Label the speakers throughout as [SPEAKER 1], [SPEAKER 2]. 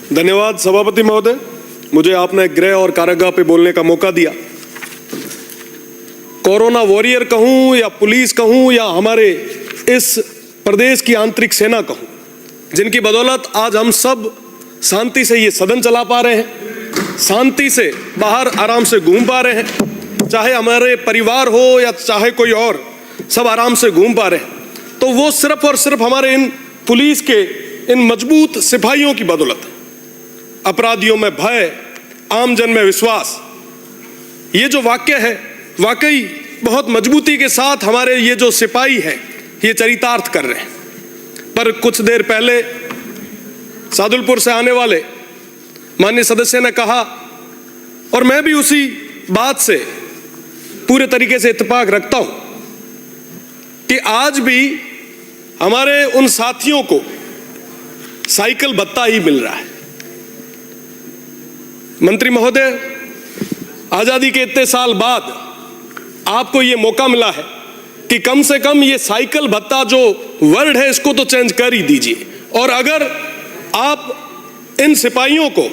[SPEAKER 1] धन्यवाद सभापति महोदय, मुझे आपने गृह और कारागाह पे बोलने का मौका दिया। कोरोना वॉरियर कहूं या पुलिस कहूं या हमारे इस प्रदेश की आंतरिक सेना कहूं, जिनकी बदौलत आज हम सब शांति से ये सदन चला पा रहे हैं, शांति से बाहर आराम से घूम पा रहे हैं, चाहे हमारे परिवार हो या चाहे कोई और, सब आराम से घूम पा रहे हैं, तो वो सिर्फ और सिर्फ हमारे इन पुलिस के इन मजबूत सिपाहियों की बदौलत है। अपराधियों में भय, आमजन में विश्वास, ये जो वाक्य है वाकई बहुत मजबूती के साथ हमारे ये जो सिपाही हैं ये चरितार्थ कर रहे हैं। पर कुछ देर पहले सादुलपुर से आने वाले माननीय सदस्य ने कहा, और मैं भी उसी बात से पूरे तरीके से इत्तेफाक रखता हूं, कि आज भी हमारे उन साथियों को साइकिल भत्ता ही मिल रहा है। मंत्री महोदय, आजादी के इतने साल बाद आपको यह मौका मिला है कि कम से कम ये साइकिल भत्ता जो वर्ड है इसको तो चेंज कर ही दीजिए। और अगर आप इन सिपाहियों को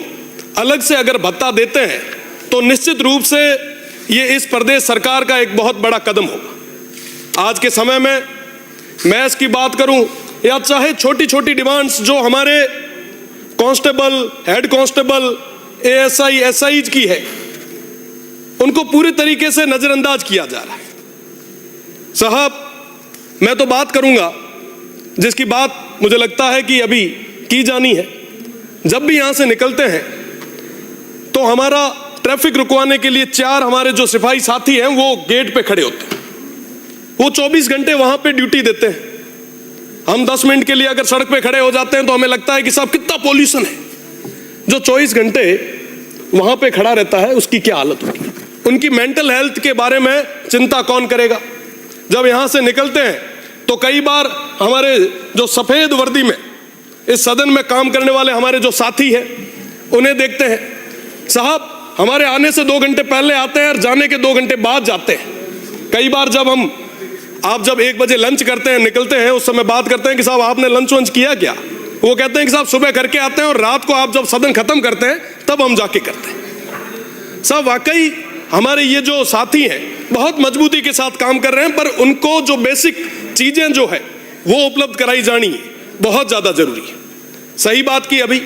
[SPEAKER 1] अलग से अगर भत्ता देते हैं तो निश्चित रूप से ये इस प्रदेश सरकार का एक बहुत बड़ा कदम होगा। आज के समय में मैं इसकी बात करूं या चाहे छोटी छोटी डिमांड्स जो हमारे constable, head constable, ASI, SI की है, उनको पूरी तरीके से नजरअंदाज किया जा रहा है। साहब, मैं तो बात करूंगा जिसकी बात मुझे लगता है कि अभी की जानी है। जब भी यहां से निकलते हैं तो हमारा ट्रैफिक रुकवाने के लिए 4 हमारे जो सिपाही साथी हैं वो गेट पे खड़े होते हैं। वो 24 घंटे वहां पे ड्यूटी देते हैं। हम 10 मिनट के लिए अगर सड़क पे खड़े हो जाते हैं तो हमें लगता है कि साहब कितना पॉल्यूशन है। जो 24 घंटे वहां पे खड़ा रहता है उसकी क्या हालत होगी, उनकी मेंटल हेल्थ के बारे में चिंता कौन करेगा। जब यहां से निकलते हैं तो कई बार हमारे जो सफेद वर्दी में इस सदन में काम करने वाले हमारे जो साथी हैं उन्हें देखते हैं। साहब, हमारे आने से 2 घंटे पहले आते हैं और जाने के 2 घंटे बाद जाते हैं। कई बार जब आप जब 1 बजे लंच करते हैं, निकलते हैं, उस समय बात करते हैं कि साहब आपने लंच वंच किया क्या? वो कहते हैं कि साहब सुबह करके आते हैं और रात को आप जब सदन खत्म करते हैं तब हम जाके करते हैं। साहब, वाकई हमारे ये जो साथी हैं बहुत मजबूती के साथ काम कर रहे हैं, पर उनको जो बेसिक चीजें जो है वो उपलब्ध कराई जानी बहुत ज्यादा जरूरी है। सही बात की अभी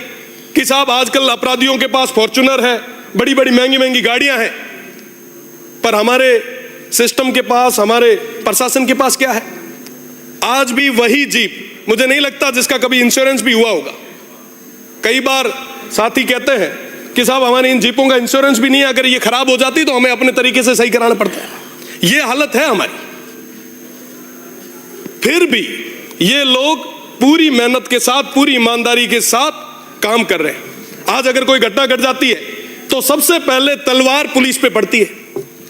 [SPEAKER 1] कि साहब आजकल अपराधियों के पास फॉर्च्यूनर है, बड़ी बड़ी महंगी महंगी गाड़ियां हैं, पर हमारे सिस्टम के पास, हमारे प्रशासन के पास क्या है? आज भी वही जीप, मुझे नहीं लगता जिसका कभी इंश्योरेंस भी हुआ होगा। कई बार साथी कहते हैं कि साहब हमारी इन जीपों का इंश्योरेंस भी नहीं है, अगर ये खराब हो जाती तो हमें अपने तरीके से सही कराना पड़ता है। ये हालत है हमारी। फिर भी ये लोग पूरी मेहनत के साथ, पूरी ईमानदारी के साथ काम कर रहे हैं। आज अगर कोई घटना घट जाती है तो सबसे पहले तलवार पुलिस पे पड़ती है।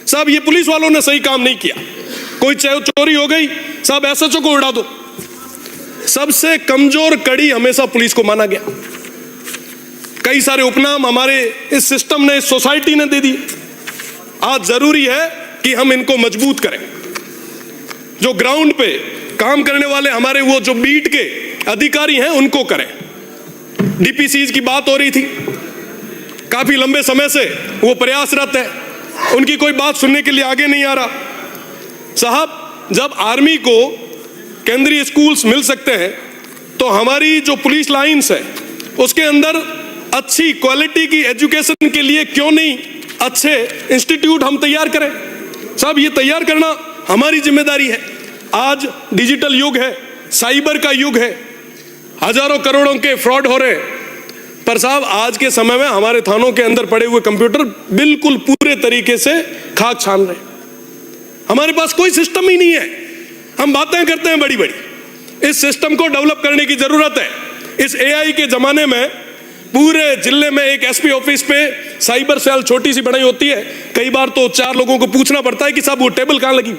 [SPEAKER 1] साहब, ये पुलिस वालों ने सही काम नहीं किया। कोई चोरी हो गई, साहब एसएचओ को उड़ा दो। सबसे कमजोर कड़ी हमेशा पुलिस को माना गया। कई सारे उपनाम हमारे इस सिस्टम ने, इस सोसाइटी ने दे दिए। आज जरूरी है कि हम इनको मजबूत करें। जो ग्राउंड पे काम करने वाले हमारे वो जो बीट के अधिकारी हैं उनको करें। डीपीसीज की बात हो रही थी, काफी लंबे समय से वो प्रयासरत है, उनकी कोई बात सुनने के लिए आगे नहीं आ रहा। साहब, जब आर्मी को केंद्रीय स्कूल्स मिल सकते हैं तो हमारी जो पुलिस लाइंस है उसके अंदर अच्छी क्वालिटी की एजुकेशन के लिए क्यों नहीं अच्छे इंस्टीट्यूट हम तैयार करें। साहब, ये तैयार करना हमारी जिम्मेदारी है। आज डिजिटल युग है, साइबर का युग है, हजारों करोड़ों के फ्रॉड हो रहे हैं, पर साहब आज के समय में हमारे थानों के अंदर पड़े हुए कंप्यूटर बिल्कुल पूरे तरीके से खाक छान रहे हैं। हमारे पास कोई सिस्टम ही नहीं है। हम बातें करते हैं बड़ी बड़ी, इस सिस्टम को डेवलप करने की जरूरत है। इस एआई के जमाने में पूरे जिले में एक एसपी ऑफिस पे साइबर सेल छोटी सी बनाई होती है। कई बार तो 4 लोगों को पूछना पड़ता है कि साहब वो टेबल कहां लगी।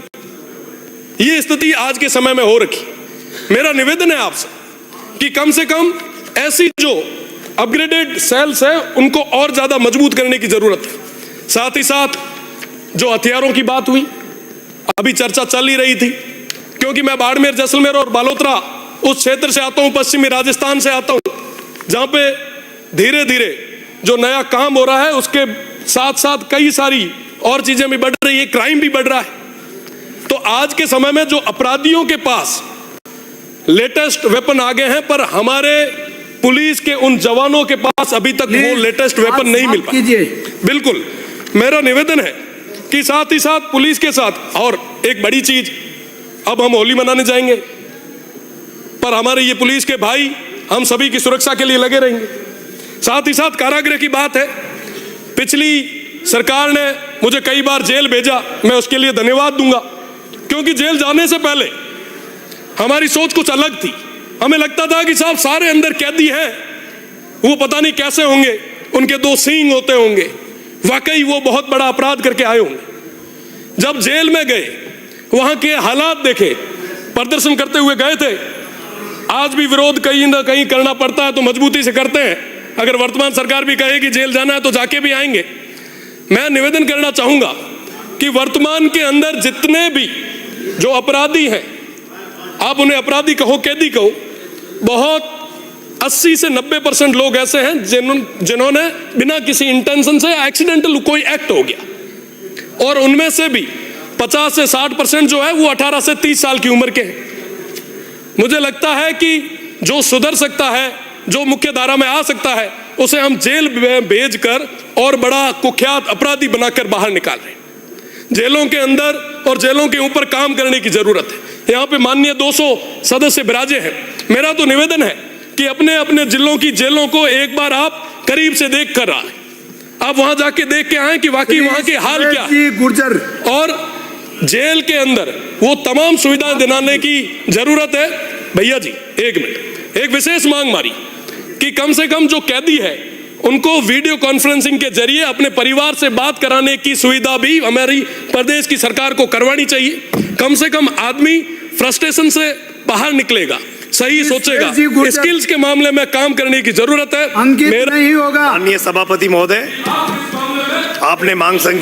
[SPEAKER 1] ये स्थिति आज के समय में हो रखी। मेरा निवेदन है आपसे कि कम से कम ऐसी जो अपग्रेडेड सेल्स है उनको और ज्यादा मजबूत करने की जरूरत है। साथ ही साथ जो हथियारों की बात हुई, अभी चर्चा चल ही रही थी, क्योंकि मैं बाड़मेर, जैसलमेर और बालोतरा उस क्षेत्र से आता हूं, पश्चिमी राजस्थान से आता हूं, जहां पे धीरे धीरे जो नया काम हो रहा है उसके साथ साथ कई सारी और चीजें भी बढ़ रही है, क्राइम भी बढ़ रहा है। तो आज के समय में जो अपराधियों के पास लेटेस्ट वेपन आ गए हैं, पर हमारे पुलिस के उन जवानों के पास अभी तक वो लेटेस्ट वेपन नहीं मिल पाए। बिल्कुल, मेरा निवेदन है कि साथ ही साथ पुलिस के साथ और एक बड़ी चीज, अब हम होली मनाने जाएंगे, पर हमारे ये पुलिस के भाई हम सभी की सुरक्षा के लिए लगे रहेंगे। साथ ही साथ कारागृह की बात है, पिछली सरकार ने मुझे कई बार जेल भेजा, मैं उसके लिए धन्यवाद दूंगा, क्योंकि जेल जाने से पहले हमारी सोच कुछ अलग थी। हमें लगता था कि साहब सारे अंदर कैदी हैं, वो पता नहीं कैसे होंगे, उनके 2 सींग होते होंगे, वाकई वो बहुत बड़ा अपराध करके आए होंगे। जब जेल में गए, वहां के हालात देखे, प्रदर्शन करते हुए गए थे। आज भी विरोध कहीं ना कहीं करना पड़ता है तो मजबूती से करते हैं। अगर वर्तमान सरकार भी कहे कि जेल जाना है तो जाके भी आएंगे। मैं निवेदन करना चाहूंगा कि वर्तमान के अंदर जितने भी जो अपराधी हैं, आप उन्हें अपराधी कहो, कैदी कहो, बहुत 80 से 90% लोग ऐसे हैं जिन्होंने बिना किसी इंटेंशन से एक्सीडेंटल कोई एक्ट हो गया, और उनमें से भी 50 से 60% जो है वो 18 से 30 साल की उम्र के हैं। मुझे लगता है कि जो सुधर सकता है, जो मुख्य धारा में आ सकता है, उसे हम जेल में भेजकर और बड़ा कुख्यात अपराधी बनाकर बाहर निकाल रहे हैं। जेलों के अंदर और जेलों के ऊपर काम करने की जरूरत है। यहाँ पे माननीय 200 सदस्य विराजे हैं। मेरा तो निवेदन है कि अपने अपने जिलों की जेलों को एक बार आप करीब से देख कर आए, आप वहां जाके देख के आए कि वाकई वहां के हाल क्या है, गुर्जर, और जेल के अंदर वो तमाम सुविधाएं दिलाने की जरूरत है। भैया जी एक मिनट, एक विशेष मांग मारी कि कम से कम जो कैदी है उनको वीडियो कॉन्फ्रेंसिंग के जरिए अपने परिवार से बात कराने की सुविधा भी हमारी प्रदेश की सरकार को करवानी चाहिए। कम से कम आदमी फ्रस्ट्रेशन से बाहर निकलेगा, सही सोचेगा। स्किल्स के मामले में काम करने की जरूरत है।
[SPEAKER 2] अंकित नहीं होगा।
[SPEAKER 3] माननीय सभापति महोदय, आपने मांग संख्या